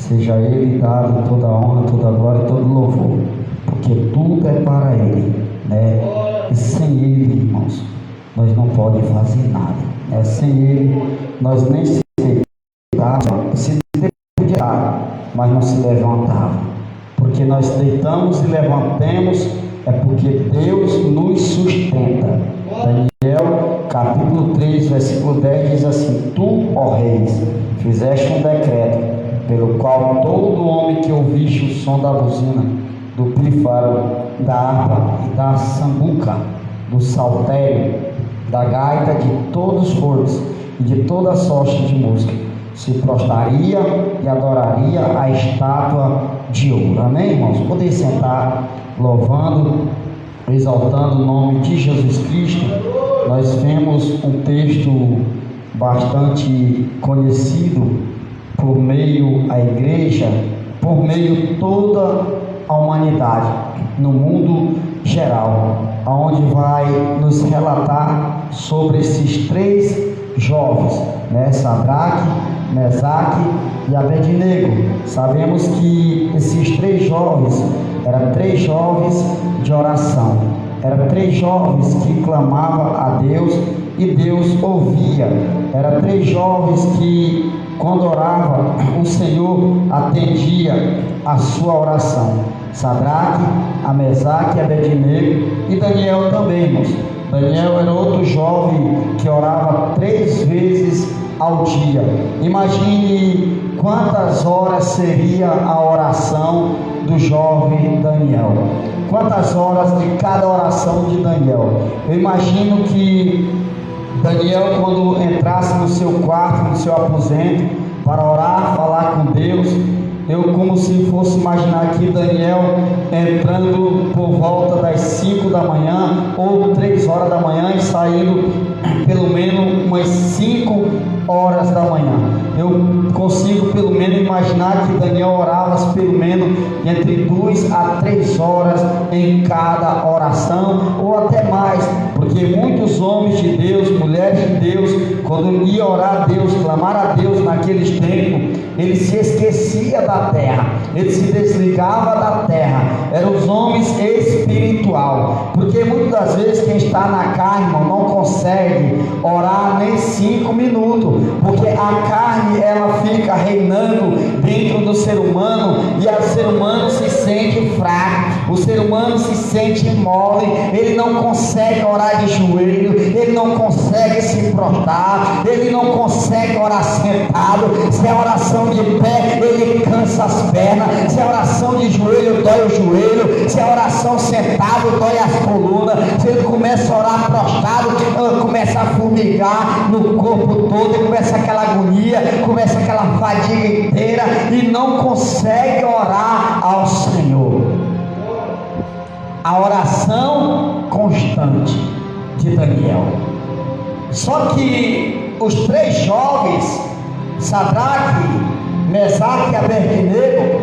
Seja Ele dado toda a honra, toda a glória e todo o louvor, porque tudo é para Ele, né? E sem Ele, irmãos, nós não podemos fazer nada, né? Sem Ele, nós nem se deitávamos, mas não se levantava, porque nós deitamos e levantemos, é porque Deus nos sustenta. Daniel capítulo 3, versículo 10 diz assim: Tu, ó reis, fizeste um decreto, pelo qual todo homem que ouviste o som da buzina, do pífaro, da harpa e da sambuca, do saltério, da gaita, de todos os fornos e de toda sorte de música, se prostraria e adoraria a estátua de ouro. Amém, irmãos? Podem sentar, louvando, exaltando o nome de Jesus Cristo. Nós vemos um texto bastante conhecido por meio a igreja, por meio toda a humanidade, no mundo geral, aonde vai nos relatar sobre esses três jovens, né? Sadraque, Mesaque e Abednego. Sabemos que esses três jovens eram três jovens de oração, eram três jovens que clamavam a Deus e Deus ouvia, eram três jovens que, quando orava, o Senhor atendia a sua oração. Sadraque, Mesaque e Abednego, e Daniel também, irmãos. Daniel era outro jovem que orava 3 vezes ao dia. Imagine quantas horas seria a oração do jovem Daniel. Quantas horas de cada oração de Daniel. Eu imagino que Daniel, quando entrasse no seu quarto, no seu aposento, para orar, falar com Deus, eu como se fosse imaginar aqui Daniel entrando por volta das 5 da manhã ou 3 horas da manhã e saindo pelo menos umas 5 horas da manhã. Eu consigo pelo menos imaginar que Daniel orava pelo menos entre 2 a 3 horas em cada oração, ou até mais, porque muitos homens de Deus, mulheres de Deus, quando ia orar a Deus, clamar a Deus naqueles tempos, ele se esquecia da terra, ele se desligava da terra, eram os homens espiritual, porque muitas das vezes quem está na carne, irmão, não consegue orar nem 5 minutos, porque a carne ela fica reinando dentro do ser humano, e o ser humano se sente fraco, o ser humano se sente mole, ele não consegue orar de joelho, ele não consegue se prostrar, ele não consegue orar sentado. Se é oração de pé, ele cansa as pernas. Se é oração de joelho, dói o joelho. Se é oração sentado, dói as colunas. Se ele começa a orar prostrado, começa a formigar no corpo todo, começa aquela agonia, começa aquela fadiga inteira e não consegue orar ao Senhor. A oração constante de Daniel. Só que os 3 jovens, Sadraque, Mesaque e Abednego,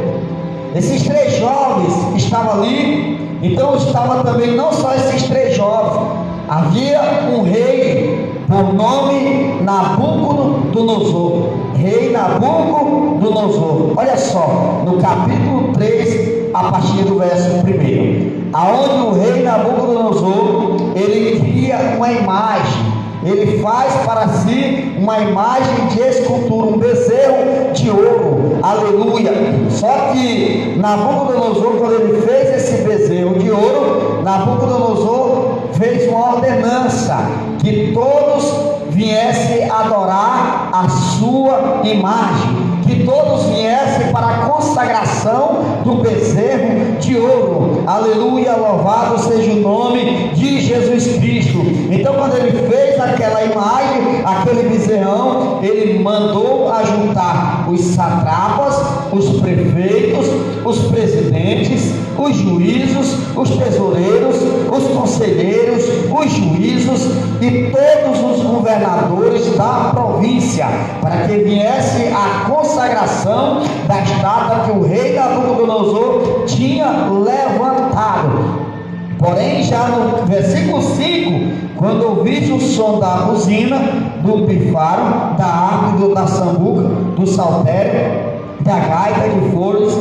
esses 3 jovens estavam ali. Então estava também não só esses 3 jovens, havia um rei por nome Nabucodonosor, rei Nabucodonosor. Olha só, no capítulo 3, a partir do verso 1, aonde o rei Nabucodonosor, ele cria uma imagem, ele faz para si uma imagem de escultura, um bezerro de ouro, aleluia. Só que Nabucodonosor, quando ele fez esse bezerro de ouro, Nabucodonosor fez uma ordenança que todos viessem adorar a sua imagem, que todos viessem para a consagração do bezerro de ouro, aleluia, louvado seja o nome de Jesus Cristo. Então quando ele fez aquela imagem, aquele bezerrão, ele mandou ajuntar os satrapas, os prefeitos, os presidentes, os juízos, os tesoureiros, os conselheiros, os juízos e todos os governadores da província, para que viesse a consagração da estátua que o rei Nabucodonosor tinha levantado. Porém, já no versículo 5, quando ouviste o som da buzina, do pifaro, da harpa, da sambuca, do saltério, da gaita de foles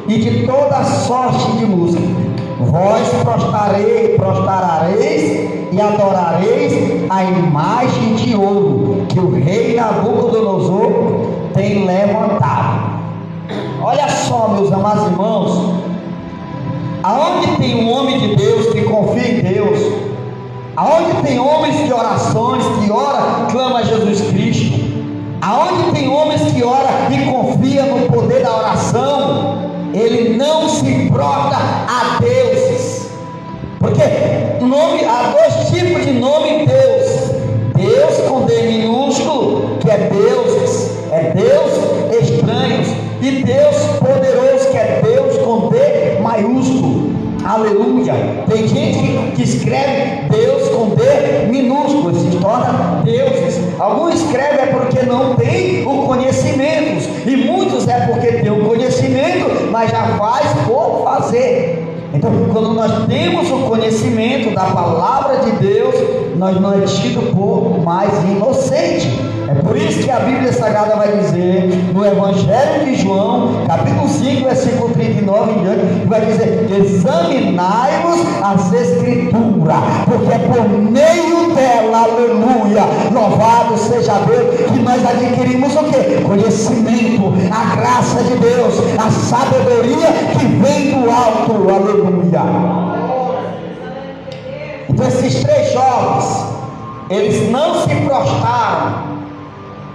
e de toda sorte de música. Vós prostrareis e adorareis a imagem de ouro que o rei Nabucodonosor tem levantado. Olha só, meus amados irmãos, aonde tem um homem de Deus que confia em Deus, aonde tem homens de orações, que ora, clama a Jesus Cristo, aonde tem homens que ora e confia no poder da oração, ele não se prostra a deuses, porque há dois tipos de nome em Deus: Deus com D minúsculo, que é deuses, é Deus estranhos, e Deus poderoso, que é Deus com D maiúsculo. Aleluia. Tem gente que escreve Deus com D minúsculo, se torna deuses. Alguns escrevem é porque não tem o conhecimento, e muitos é porque tem o conhecimento, mas já faz por fazer. Então, quando nós temos o conhecimento da palavra de Deus, nós não é tido por mais inocente. É por isso que a Bíblia Sagrada vai dizer, no Evangelho de João, capítulo 5, versículo 39 em diante, vai dizer: examinai-vos as Escrituras, porque é por meio dela, aleluia, louvado seja Deus, que nós adquirimos o que? Conhecimento, a graça de Deus, a sabedoria que vem do alto, aleluia. Então esses três jovens, eles não se prostraram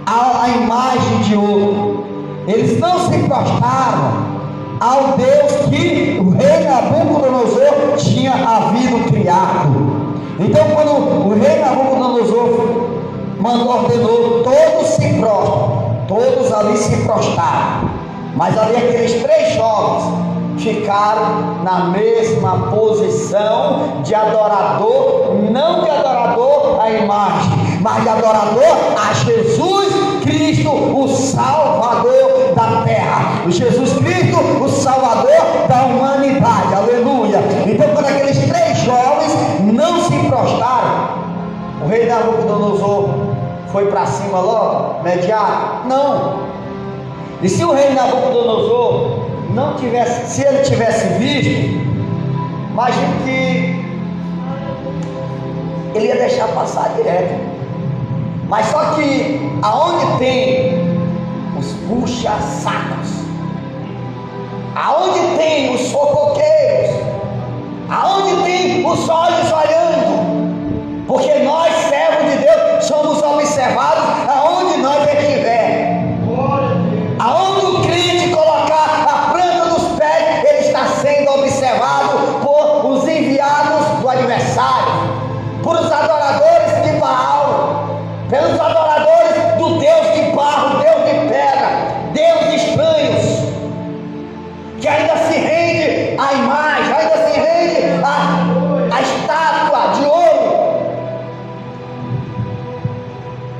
à imagem de ouro, eles não se prostraram ao Deus que o rei Nabucodonosor tinha havido criado. Então, quando o rei Nabucodonosor ordenou, todos se prostram, todos ali se prostraram, mas ali aqueles três jovens ficaram na mesma posição de adorador, não de adorador à imagem, mas de adorador a Jesus Cristo, o Salvador da terra, o Jesus Cristo, o Salvador da humanidade, aleluia. Então, quando aqueles três jovens não se prostraram, o rei Nabucodonosor foi para cima logo, imediato? Não. E se o rei Nabucodonosor não tivesse, se ele tivesse visto, imagine que ele ia deixar passar direto. Mas só que aonde tem os puxa-sacos, aonde tem os fofoqueiros, aonde tem os olhos olhando, porque nós, servos de Deus, somos observados aonde nós estiver. Aonde o crente colocar a planta dos pés, ele está sendo observado por os enviados do adversário, por os adoradores de Baal, pelos adoradores do Deus de barro, Deus de pedra, Deus estranhos, que ainda se rende à imagem, ainda se rende à estátua de ouro.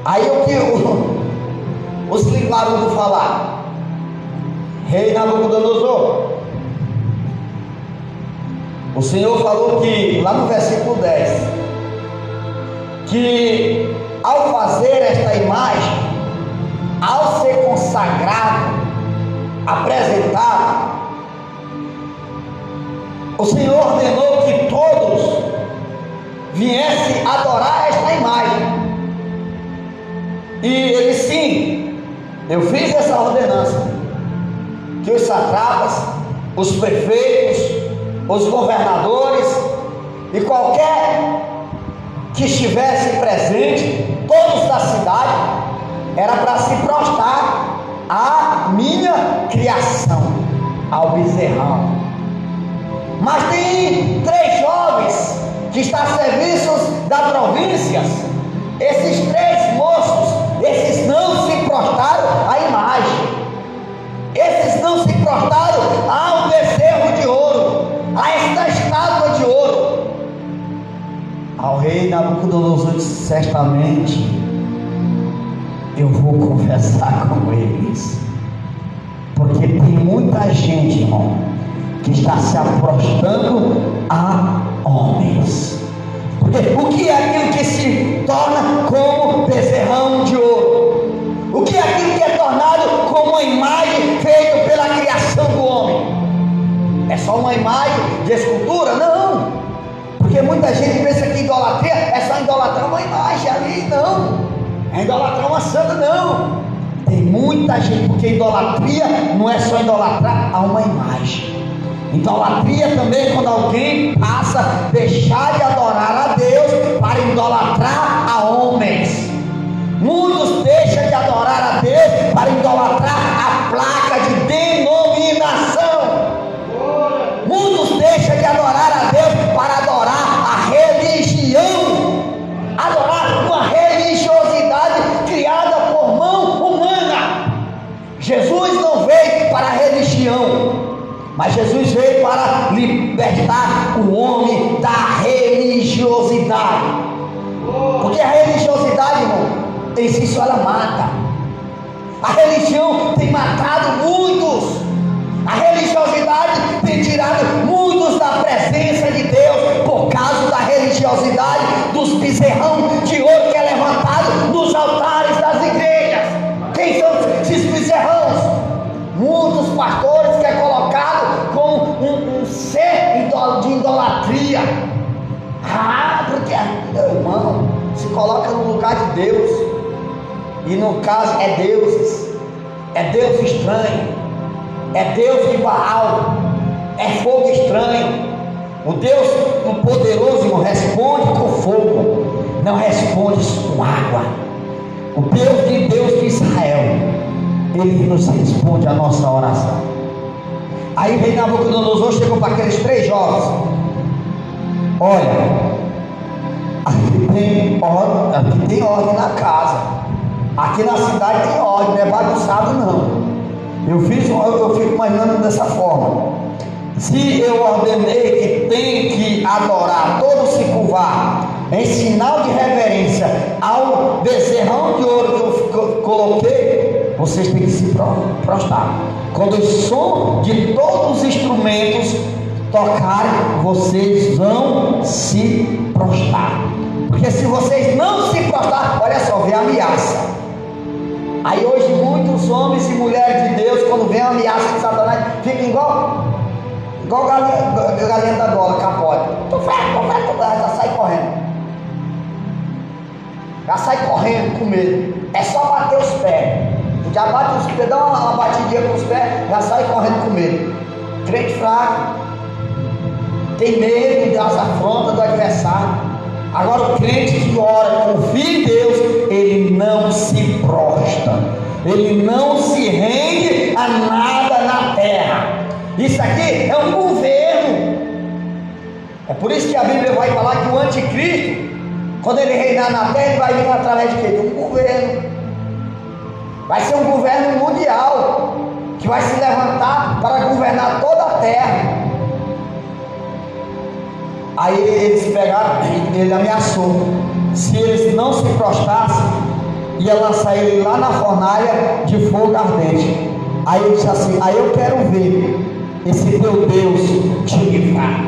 Aí o que os linguarudos falaram: rei Nabucodonosor, o Senhor falou que, lá no versículo 10, que ao fazer esta imagem, ao ser consagrado, apresentado, o Senhor ordenou que todos viessem adorar esta imagem. E ele: sim, eu fiz essa ordenança, que os satrapas, os prefeitos, os governadores e qualquer que estivesse presente, todos da cidade, era para se prostrar à minha criação, ao bezerrão. Mas tem três jovens que estão a serviço das províncias. Esses três moços, esses não se prostraram à imagem, esses não se prostraram ao bezerro de ouro, a esta estátua de ouro. Ao rei Nabucodonosor disse: certamente eu vou conversar com eles, porque tem muita gente, irmão, que está se prostrando a homens. Porque o que é aquilo que se torna como bezerrão de ouro? O que é aquilo que é tornado como uma imagem feita de escultura? Não, porque muita gente pensa que idolatria é só idolatrar uma imagem ali. Não, é idolatrar uma santa. Não, tem muita gente, porque idolatria não é só idolatrar a uma imagem. Idolatria também é quando alguém passa a deixar de adorar a Deus para idolatrar a homens. Muitos deixam de adorar a Deus para idolatrar a placa de denominação. Muitos deixam de adorar a Deus para adorar a religião, adorar uma religiosidade criada por mão humana. Jesus não veio para a religião, mas Jesus veio para libertar o homem da religiosidade. Porque a religiosidade, irmão, em si só ela mata. A religião tem matado muitos. A religiosidade tem tirado muitos da presença de Deus por causa da religiosidade dos bezerrão de ouro que é levantado nos altares das igrejas. Quem são esses bezerrãos? Muitos pastores que é colocado como um ser de idolatria. Porque meu irmão se coloca no lugar de Deus, e no caso é deuses, é Deus estranho, é Deus de Baal, é fogo estranho. O Deus poderoso, irmão, responde com fogo, não responde com água. O Deus de Israel, Ele nos responde a nossa oração. Aí rei Nabucodonosor chegou para aqueles 3 jovens: olha, aqui tem ordem na casa, aqui na cidade tem ordem, não é bagunçado não. Eu fico imaginando dessa forma: se eu ordenei que tem que adorar, todos se curvar em sinal de reverência ao bezerrão de ouro que eu coloquei, vocês têm que se prostrar. Quando o som de todos os instrumentos tocarem, vocês vão se prostrar. Porque se vocês não se prostrar, olha só, vem a ameaça. Aí hoje muitos homens e mulheres de Deus, quando vem a ameaça de Satanás, ficam igual galinha da gola, capote. Já sai correndo. Já sai correndo com medo. É só bater os pés. Já bate os pés, dá uma batidinha com os pés, já sai correndo com medo. Crente fraco tem medo das afrontas do adversário. Agora o crente que ora, confia em Deus, ele não se prostra, ele não se rende a nada na terra. Isso aqui é um governo. É por isso que a Bíblia vai falar que o anticristo, quando ele reinar na terra, ele vai vir através de quê? De um governo. Vai ser um governo mundial, que vai se levantar para governar toda a terra. Aí eles pegaram, ele ameaçou: se eles não se prostrassem, ia lançar ele lá na fornalha de fogo ardente. Aí ele disse assim: aí eu quero ver esse teu Deus te livrar.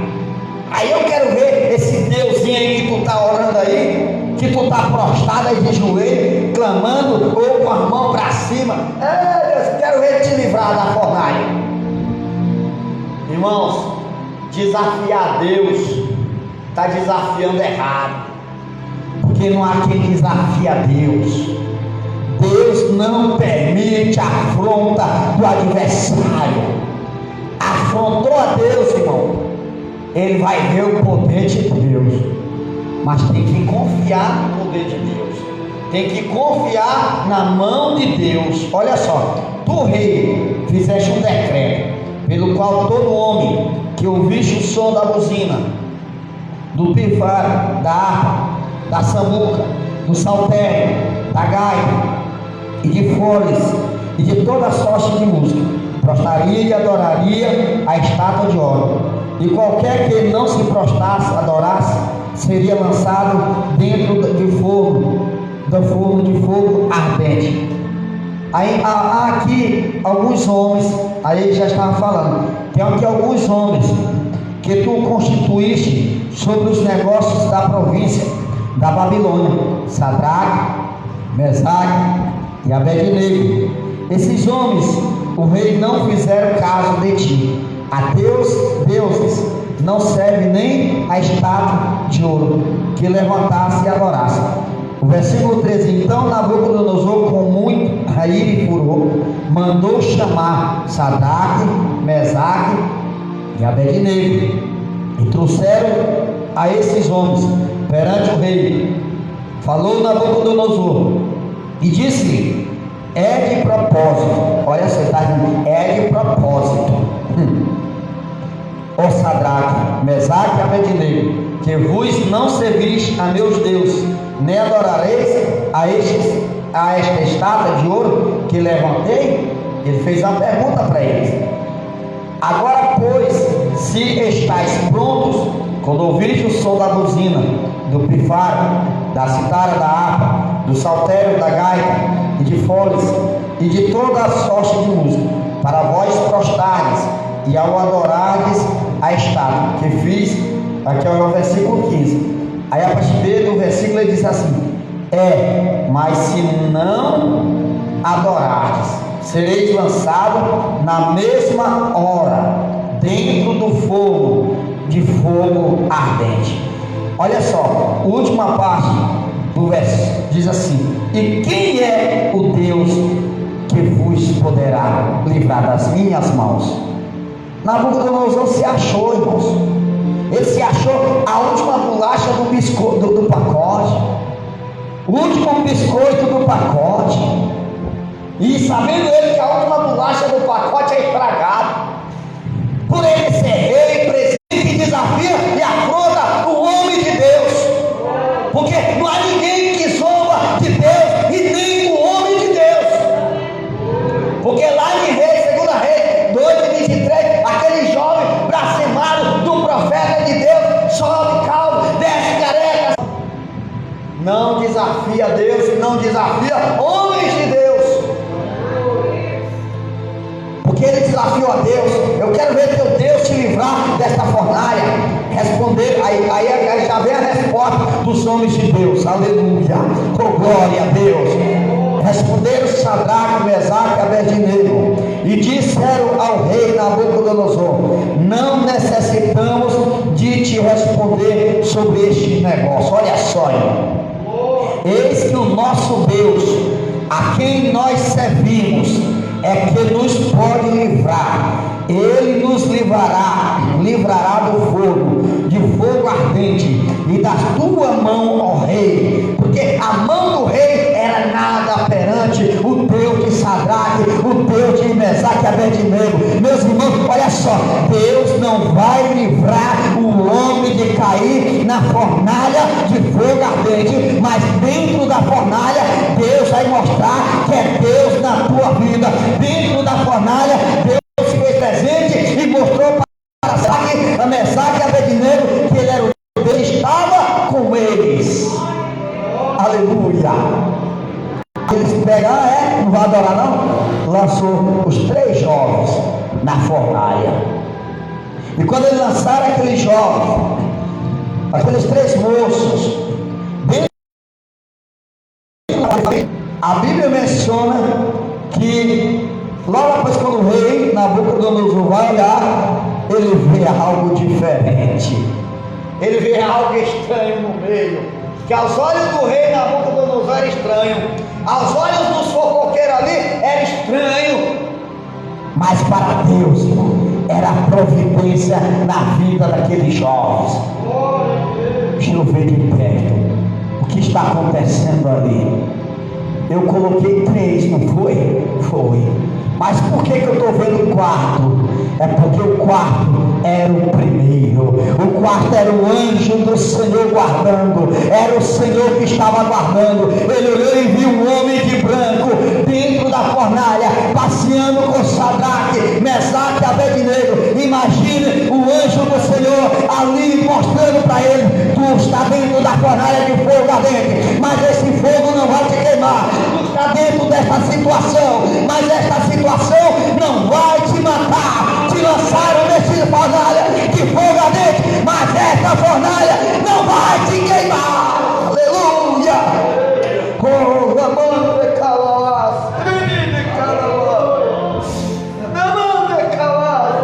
Aí eu quero ver esse Deusinho aí que tu está orando aí, que tu está prostrado aí de joelho, clamando, ou com as mãos para cima. Deus, quero ver te livrar da fornalha. Irmãos, desafiar Deus está desafiando errado, porque não há quem desafie a Deus. Deus não permite a afronta do adversário. Afrontou a Deus, irmão, ele vai ver o poder de Deus, mas tem que confiar no poder de Deus, tem que confiar na mão de Deus. Olha só, tu rei fizeste um decreto, pelo qual todo homem que ouviste o som da buzina, do pifar, da harpa, da sambuca, do saltério, da gaita e de foles e de toda sorte de música, prostraria e adoraria a estátua de ouro, e qualquer que não se prostrasse, adorasse, seria lançado dentro de fogo, do forno de fogo ardente. Aí há aqui alguns homens, aí ele já estava falando, tem aqui alguns homens que tu constituíste sobre os negócios da província da Babilônia: Sadraque, Mesaque e Abednego. Esses homens, o rei não fizeram caso de ti. A deuses não serve nem a estátua de ouro que levantasse e adorasse. O versículo 13: então Nabucodonosor, com muito ira e furor, mandou chamar Sadraque, Mesaque e Abednego, e trouxeram a esses homens perante o rei. Falou Nabucodonosor e disse-lhe: é de propósito, olha só, está dizendo, é de propósito, ó Sadraque, Mesaque e Abednego, que vos não servis a meus deuses, nem adorareis a esta estátua de ouro que levantei. Ele fez uma pergunta para eles: agora pois, se estáis prontos, quando ouvirdes o som da buzina, do pifário, da citara, da harpa, do saltério, da gaita e de foles e de toda a sorte de música, para vós prostardes e ao adorardes a estátua que fiz. Aqui é o versículo 15. Aí a partir do versículo ele diz assim: mas se não adorardes, sereis lançados na mesma hora dentro do fogo, de fogo ardente. Olha só, a última parte do verso diz assim: e quem é o Deus que vos poderá livrar das minhas mãos? Nabucodonosor se achou, irmãos. Ele se achou a última bolacha do biscoito do pacote, o último biscoito do pacote, e sabendo ele que a última bolacha do pacote é estragada, por ele ser rei, presidente, que desafia e afronta o homem de Deus, porque não há ninguém que zomba de Deus e nem o homem de Deus, porque lá em Reis, 2 Reis 2:23, aquele jovem blasfemado do profeta de Deus, sobe calmo, desce careca, não desafia Deus e não desafia homens de Deus, porque ele desafiou a Deus. Eu quero ver teu Deus te livrar desta fornalha. Responder, aí já vem a resposta dos homens de Deus, aleluia, oh glória a Deus. Responderam Sadraque, Mesaque e Abednego e disseram ao rei Nabucodonosor: não necessitamos de te responder sobre este negócio. Olha só, irmão. Eis que o nosso Deus, a quem nós servimos, é que nos pode livrar. Ele nos livrará do fogo, de fogo ardente, e da tua mão, ó rei, porque a mão do rei era nada perante o Deus de Sadraque, o Deus de Mesaque e Abednego. Meus irmãos, olha só, Deus não vai livrar o homem de cair na fornalha de fogo ardente, mas dentro da fornalha Deus vai mostrar que é Deus na tua vida. Dentro da fornalha Deus se fez presente e mostrou para Sadraque, Mesaque e Abednego que ele era o Deus, estava com eles. Aleluia. Eles pegaram, não vai adorar não? Lançou os 3 jovens na fornalha. E quando eles lançaram aqueles jovens, aqueles 3 moços, a Bíblia menciona que logo após, quando o rei Nabucodonosor vai olhar, ele vê algo diferente, ele vê algo estranho no meio, que aos olhos do rei Nabucodonosor era estranho, aos olhos dos fofoqueiros ali era estranho, mas para Deus, irmão, era a providência na vida daqueles jovens. Deixa eu ver de perto o que está acontecendo ali. Eu coloquei 3, não foi? Foi. Mas por que eu estou vendo o quarto? É porque o quarto era o primeiro. O quarto era o anjo do Senhor guardando. Era o Senhor que estava guardando. Ele olhou e viu um homem de branco dentro da fornalha, passeando com Sadraque, Mesaque e Abednego. Imagine o anjo do Senhor ali mostrando para ele: tu está dentro da fornalha de fogo ardente, mas esse fogo não vai te queimar. Tu está dentro desta situação, mas esta situação não vai te matar. Te lançaram nessa fornalha de fogo ardente, mas esta fornalha não vai te queimar. Aleluia. Oh, amor de calas, de calas, amor de calas,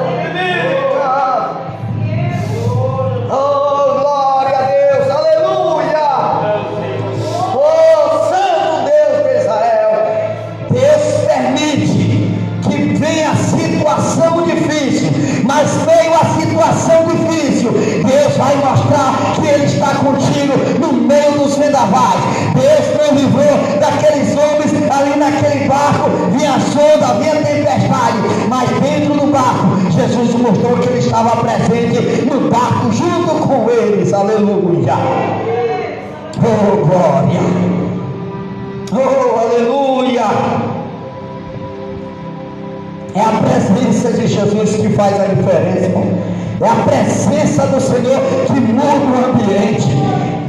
mas meio à situação difícil, Deus vai mostrar que Ele está contigo no meio dos vendavais. Deus não livrou daqueles homens ali naquele barco, vinha sonda, vinha tempestade, mas dentro do barco, Jesus mostrou que Ele estava presente no barco junto com eles. Aleluia! Oh, glória! Oh, aleluia! É a presença de Jesus que faz a diferença, irmão. É a presença do Senhor que muda o ambiente.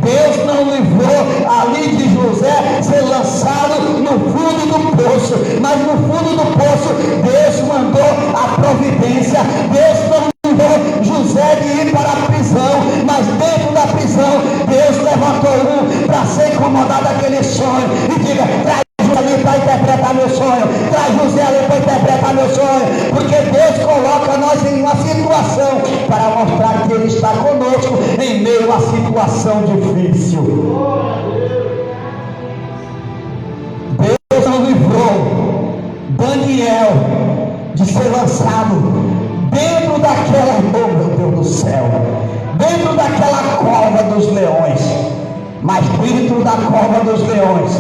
Deus não livrou ali de José ser lançado no fundo do poço, mas no fundo do poço Deus mandou a providência. Deus não livrou José de ir para a prisão, mas dentro da prisão Deus levantou um para ser incomodado daquele sonho e diga: traz ali para interpretar meu sonho, traz José ali para interpretar meu sonho, porque Deus coloca nós em uma situação para mostrar que Ele está conosco em meio à situação difícil. Deus não livrou Daniel de ser lançado dentro daquela, oh meu Deus do céu, dentro daquela cova dos leões, mas dentro da cova dos leões,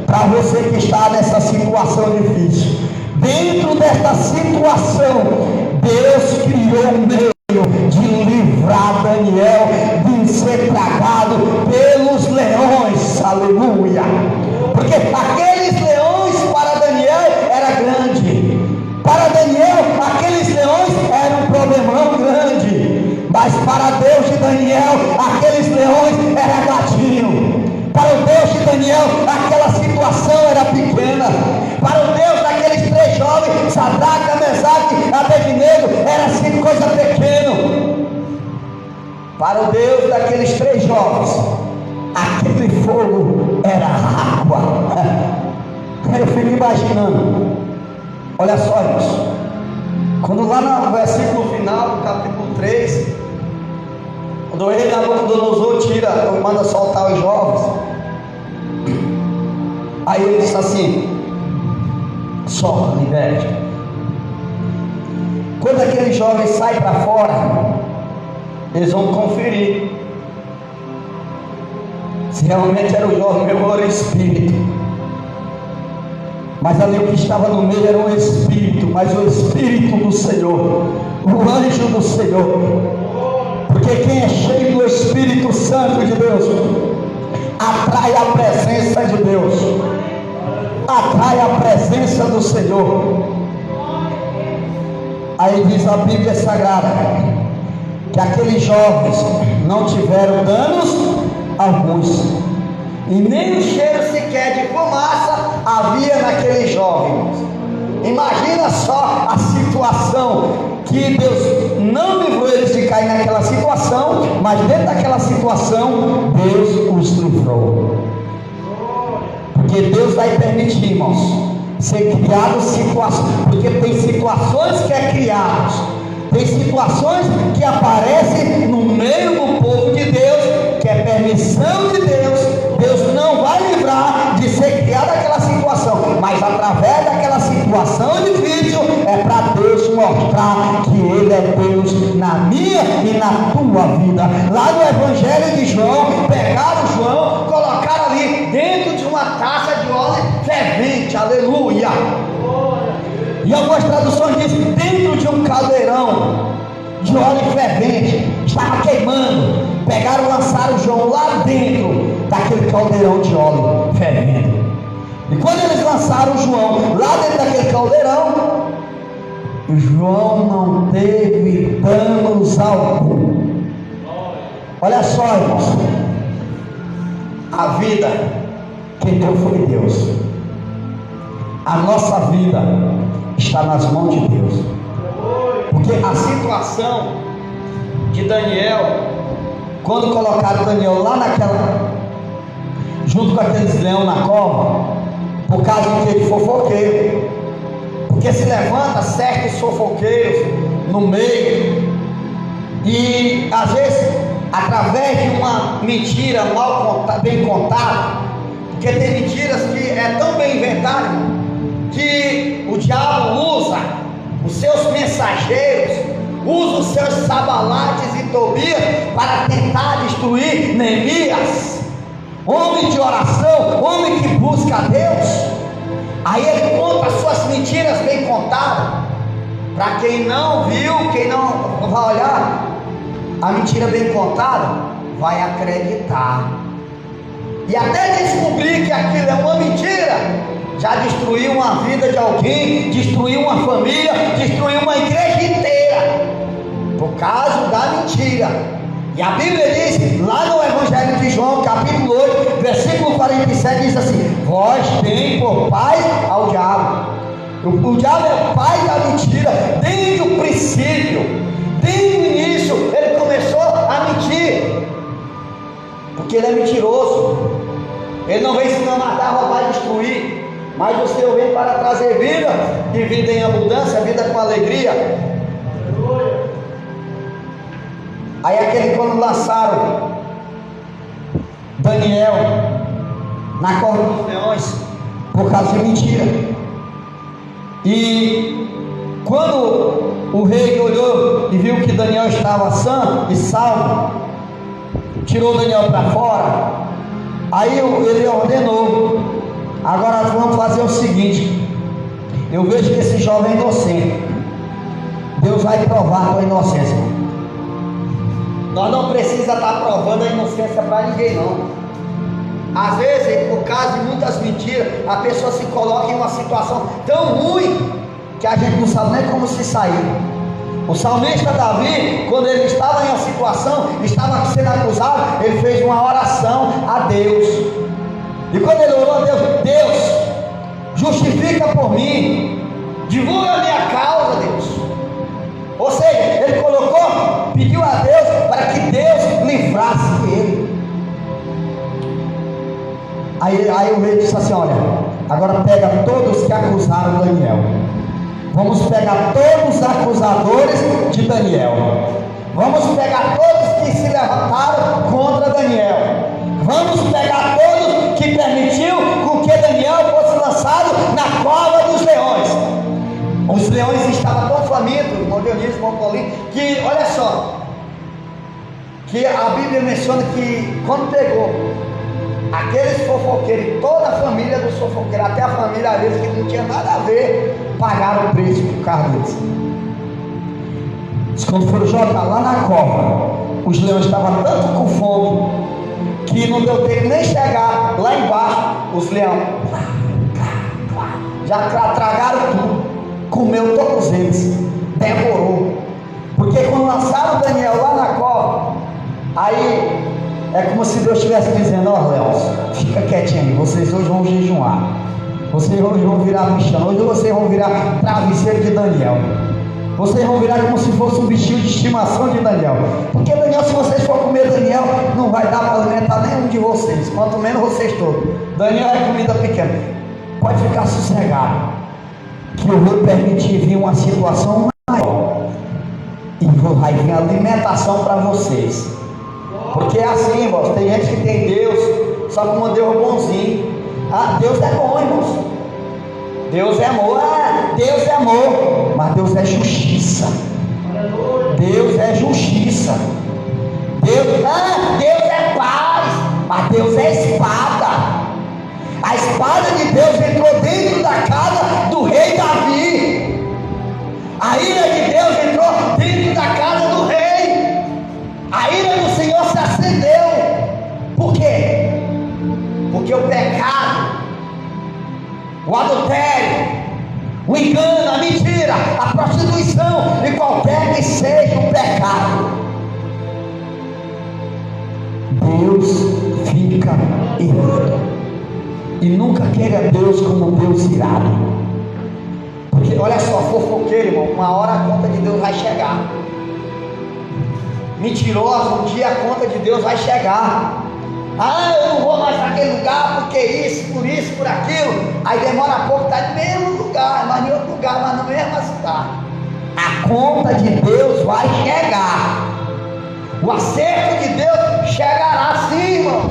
para você que está nessa situação difícil, dentro desta situação, Deus criou um meio de livrar Daniel de ser tragado pelos leões. Aleluia! Porque aqueles leões para Daniel era grande, para Daniel aqueles leões eram um problemão grande, mas para Deus de Daniel aqueles leões era gatinho. Para o Deus de Daniel, aquela situação era pequena. Para o Deus daqueles três jovens, Sadraque, Mesaque e Abednego, era assim coisa pequena. Para o Deus daqueles três jovens, aquele fogo era água. Eu fico imaginando. Olha só isso. Quando lá no versículo final, do capítulo 3, quando o rei Nabucodonosor manda soltar os jovens, aí ele diz assim: solta, liberte. Quando aqueles jovens saem para fora, eles vão conferir se realmente era o jovem mesmo ou era o espírito. Mas ali o que estava no meio era um espírito, mas o Espírito do Senhor, o anjo do Senhor. Porque quem é cheio do Espírito Santo de Deus atrai a presença de Deus, atrai a presença do Senhor. Aí diz a Bíblia Sagrada que aqueles jovens não tiveram danos alguns, e nem o cheiro sequer de fumaça havia naqueles jovens. Imagina só a situação, que Deus não livrou eles de cair naquela situação, mas dentro daquela situação Deus os livrou. Porque Deus vai permitir, irmãos, ser criado situações, porque tem situações que é criados, tem situações que aparecem no meio do povo de Deus, que é permissão de Deus. Deus não vai livrar de ser criada aquela situação, mas através daquela situação difícil é para Deus mostrar que Ele é Deus na minha e na tua vida. Lá no Evangelho de João, pegaram João, colocaram ali dentro de uma taça de óleo fervente, aleluia. E algumas traduções dizem dentro de um caldeirão de óleo fervente, estava queimando. Pegaram e lançaram João lá dentro daquele caldeirão de óleo fervendo. E quando eles lançaram João lá dentro daquele caldeirão, João não teve danos algum. Olha só, irmãos, a vida quem deu foi Deus. A nossa vida está nas mãos de Deus. Porque a situação de Daniel, quando colocaram Daniel lá junto com aqueles leões na cova, por causa de que ele fofoqueiro, porque se levanta certos fofoqueiros no meio, e às vezes através de uma mentira bem contada, porque tem mentiras que é tão bem inventado que o diabo usa os seus mensageiros, usa os seus Sabalates e Tobias para tentar destruir Neemias, homem de oração, homem que busca a Deus. Aí ele conta as suas mentiras bem contadas. Para quem não viu, quem não vai olhar a mentira bem contada, vai acreditar. E até descobrir que aquilo é uma mentira, já destruiu uma vida de alguém, destruiu uma família, destruiu uma igreja inteira, por causa da mentira. E a Bíblia diz, lá no Evangelho de João, capítulo 8, versículo 47, diz assim: vós tem por pai ao diabo. O diabo é o pai da mentira. Desde o princípio, desde o início, ele começou a mentir, porque ele é mentiroso. Ele não vem ensinando a matar, roubar e destruir, mas o Senhor vem para trazer vida, e vida em abundância, vida com alegria. Aí aquele, quando lançaram Daniel na cova dos leões, por causa de mentira, e quando o rei olhou e viu que Daniel estava sã e salvo, tirou Daniel para fora. Aí ele ordenou: agora vamos fazer o seguinte, eu vejo que esse jovem é inocente, Deus vai provar a tua inocência. Nós não precisamos estar provando a inocência para ninguém, não. Às vezes, por causa de muitas mentiras, a pessoa se coloca em uma situação tão ruim que a gente não sabe nem como se sair. O salmista Davi, quando ele estava em uma situação, estava sendo acusado, ele fez uma oração a Deus. E quando ele orou a Deus: Deus, justifica por mim, divulga a minha causa, Deus. Ou seja, ele colocou, pediu a Deus para que Deus livrasse ele. Aí o rei disse assim: olha, agora pega todos que acusaram Daniel. Vamos pegar todos os acusadores de Daniel. Vamos pegar todos que se levantaram contra Daniel. Vamos pegar todos que permitiu com que Daniel fosse lançado na cova dos leões. Os leões estavam tão famintos, irmão Dionísio, irmão Paulinho, que olha só, que a Bíblia menciona que quando pegou aqueles fofoqueiros, toda a família dos fofoqueiros, até a família deles que não tinha nada a ver, pagaram o preço por causa deles. Quando foram jogar lá na cova, os leões estavam tanto com fome que não deu tempo nem chegar lá embaixo. Os leões já tragaram tudo, comeu todos eles, devorou. Porque quando lançaram Daniel lá na cova, aí é como se Deus estivesse dizendo: ó, leões, fica quietinho aí, vocês hoje vão jejuar, vocês hoje vão virar bichão, hoje vocês vão virar travesseiro de Daniel, vocês vão virar como se fosse um bichinho de estimação de Daniel. Porque Daniel, se vocês for comer Daniel, não vai dar para alimentar nenhum de vocês, quanto menos vocês todos. Daniel é comida pequena. Pode ficar sossegado, que eu vou permitir vir uma situação maior, e vai vir alimentação para vocês. Porque é assim, irmãos, tem gente que tem Deus, só como Deus é bonzinho. Ah, Deus é bom, irmãos. Deus é amor, Deus é amor, mas Deus é justiça. Deus é justiça. Deus é paz, mas Deus é espada. A espada de Deus entrou dentro da casa do rei Davi. A ira de Deus entrou dentro da casa do rei. A ira do Senhor se acendeu. Por quê? Porque o pecado, o adultério, o engano, a mentira, a prostituição e qualquer que seja o pecado, Deus fica irado. E nunca queira Deus como Deus irado. Porque olha só, fofoqueiro, irmão, uma hora a conta de Deus vai chegar. Mentiroso, um dia a conta de Deus vai chegar. Ah, eu não vou mais para aquele lugar porque isso, por aquilo. Aí demora pouco, está no mesmo lugar, mas em outro lugar, mas na mesma cidade. A conta de Deus vai chegar. O acerto de Deus chegará sim, irmão.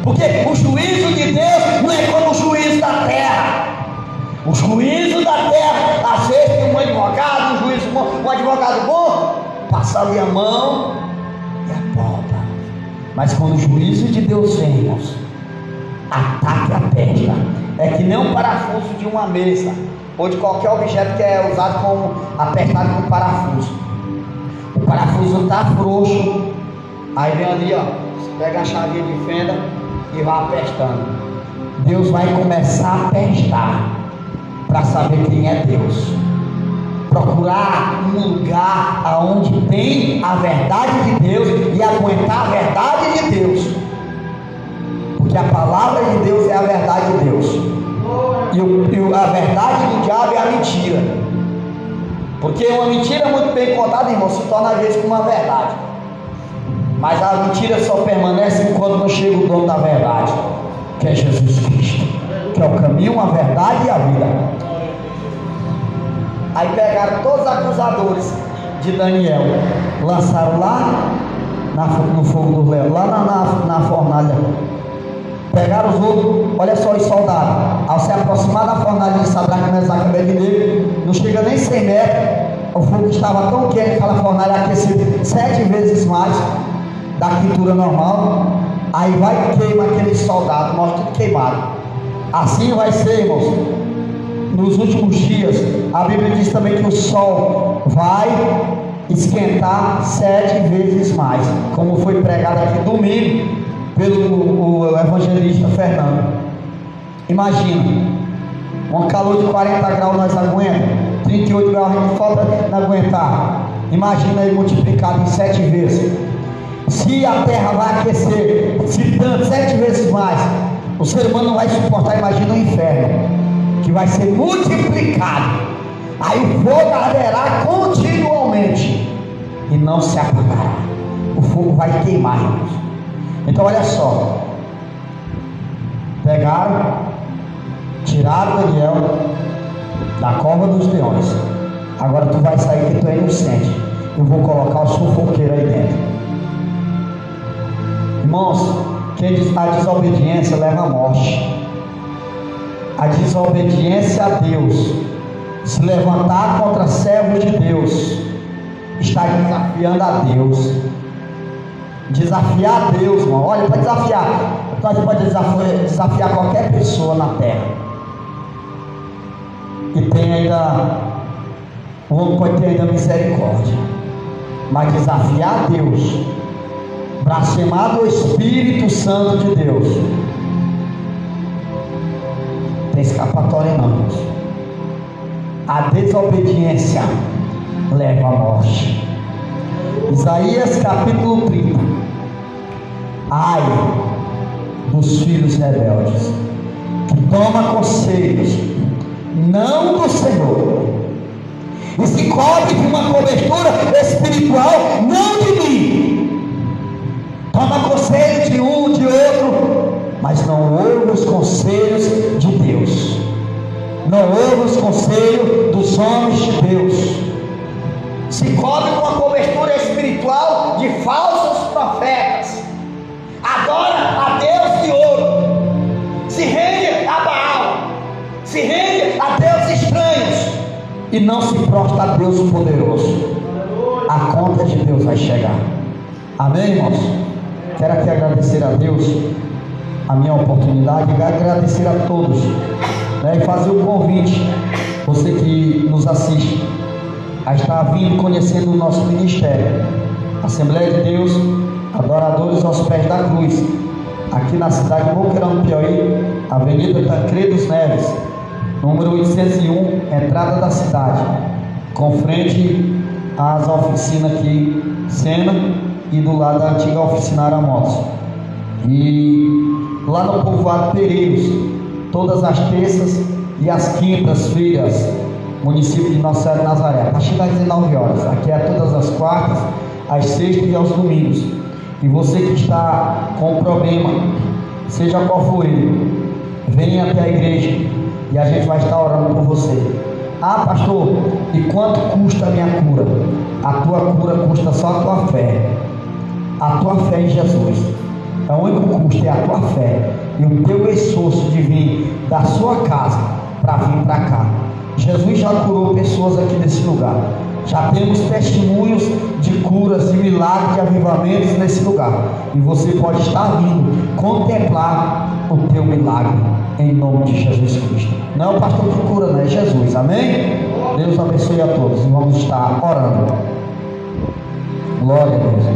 Porque o juízo de Deus não é como o juízo da terra. O juízo da terra, às vezes tem um advogado, um advogado bom, passa ali a mão e apalpa. Mas quando o juízo de Deus vem, irmãos, ataque a testa. É que nem um parafuso de uma mesa ou de qualquer objeto que é usado como apertado com parafuso. O parafuso está frouxo, aí vem ali, ó, você pega a chavinha de fenda e vai apertando. Deus vai começar a testar para saber quem é Deus. Procurar um lugar aonde tem a verdade de Deus e aguentar a verdade de Deus, porque a palavra de Deus é a verdade de Deus, e a verdade do diabo é a mentira, porque uma mentira muito bem contada, irmão, se torna às vezes como uma verdade, mas a mentira só permanece enquanto não chega o dono da verdade, que é Jesus Cristo, que é o caminho, a verdade e a vida. Aí pegaram todos os acusadores de Daniel, lançaram lá no fogo do leão, lá na fornalha. Pegaram os outros, olha só os soldados, ao se aproximar da fornalha de Sadraque, Mesaque e Abednego, não chega nem 100 metros, o fogo estava tão quente, aquela fornalha aquecida 7 vezes mais da quentura normal. Aí vai e queima aqueles soldados, nós tudo queimado. Assim vai ser, irmãos, nos últimos dias. A Bíblia diz também que o sol vai esquentar 7 vezes mais, como foi pregado aqui domingo pelo evangelista Fernando. Imagina, um calor de 40 graus nós aguentamos, 38 graus a gente falta não aguentar. Imagina aí multiplicado em 7 vezes. Se a terra vai aquecer, se tanto 7 vezes mais, o ser humano não vai suportar. Imagina o inferno, que vai ser multiplicado. Aí o fogo arderá continuamente e não se apagará. O fogo vai queimar, irmãos. Então olha só, pegaram, tiraram Daniel da cova dos leões. Agora tu vai sair que tu é inocente, eu vou colocar o sufoqueiro aí dentro. Irmãos, a desobediência leva à morte. A desobediência a Deus, se levantar contra servos de Deus, está desafiando a Deus. Desafiar a Deus, irmão. Olha, para desafiar, nós pode desafiar qualquer pessoa na terra. E tem ainda, o homem pode ter ainda misericórdia. Mas desafiar a Deus, blasfemar do Espírito Santo de Deus, tem escapatória não, irmãos. A desobediência leva à morte. Isaías capítulo 30. Ai dos filhos rebeldes, que toma conselhos não do Senhor, e se cobre de uma cobertura espiritual não de mim. Toma conselho de um, de outro, mas não ouve os conselhos de Deus, não ouve os conselhos dos homens de Deus. Se cobre com uma cobertura espiritual de falsos profetas, adora a Deus de ouro, se rende a Baal, se rende a deuses estranhos e não se prostra a Deus poderoso. A conta de Deus vai chegar. Amém, irmãos? Quero aqui agradecer a Deus a minha oportunidade, e agradecer a todos, né, e fazer o convite, você que nos assiste, a estar vindo conhecendo o nosso ministério, Assembleia de Deus, Adoradores aos Pés da Cruz, aqui na cidade de Boqueirão, Piauí, Avenida Tancredos Neves, número 801, entrada da cidade, com frente às oficinas aqui, Sena, e do lado da antiga oficinária Motos. E lá no povoado Pereiros, todas as terças e as quintas-feiras, município de Nossa Senhora de Nazaré, a partir das 19 horas. Aqui é todas as quartas, às sextas e aos domingos. E você que está com problema, seja qual for ele, venha até a igreja e a gente vai estar orando por você. Ah, pastor, e quanto custa a minha cura? A tua cura custa só a tua fé. A tua fé em Jesus. O único custo é a tua fé e o teu esforço de vir da sua casa para vir para cá. Jesus já curou pessoas aqui nesse lugar. Já temos testemunhos de cura milagre de avivamentos nesse lugar. E você pode estar vindo contemplar o teu milagre, em nome de Jesus Cristo. Não é o pastor que cura, não é Jesus, amém? Deus abençoe a todos e vamos estar orando. Glória a Deus.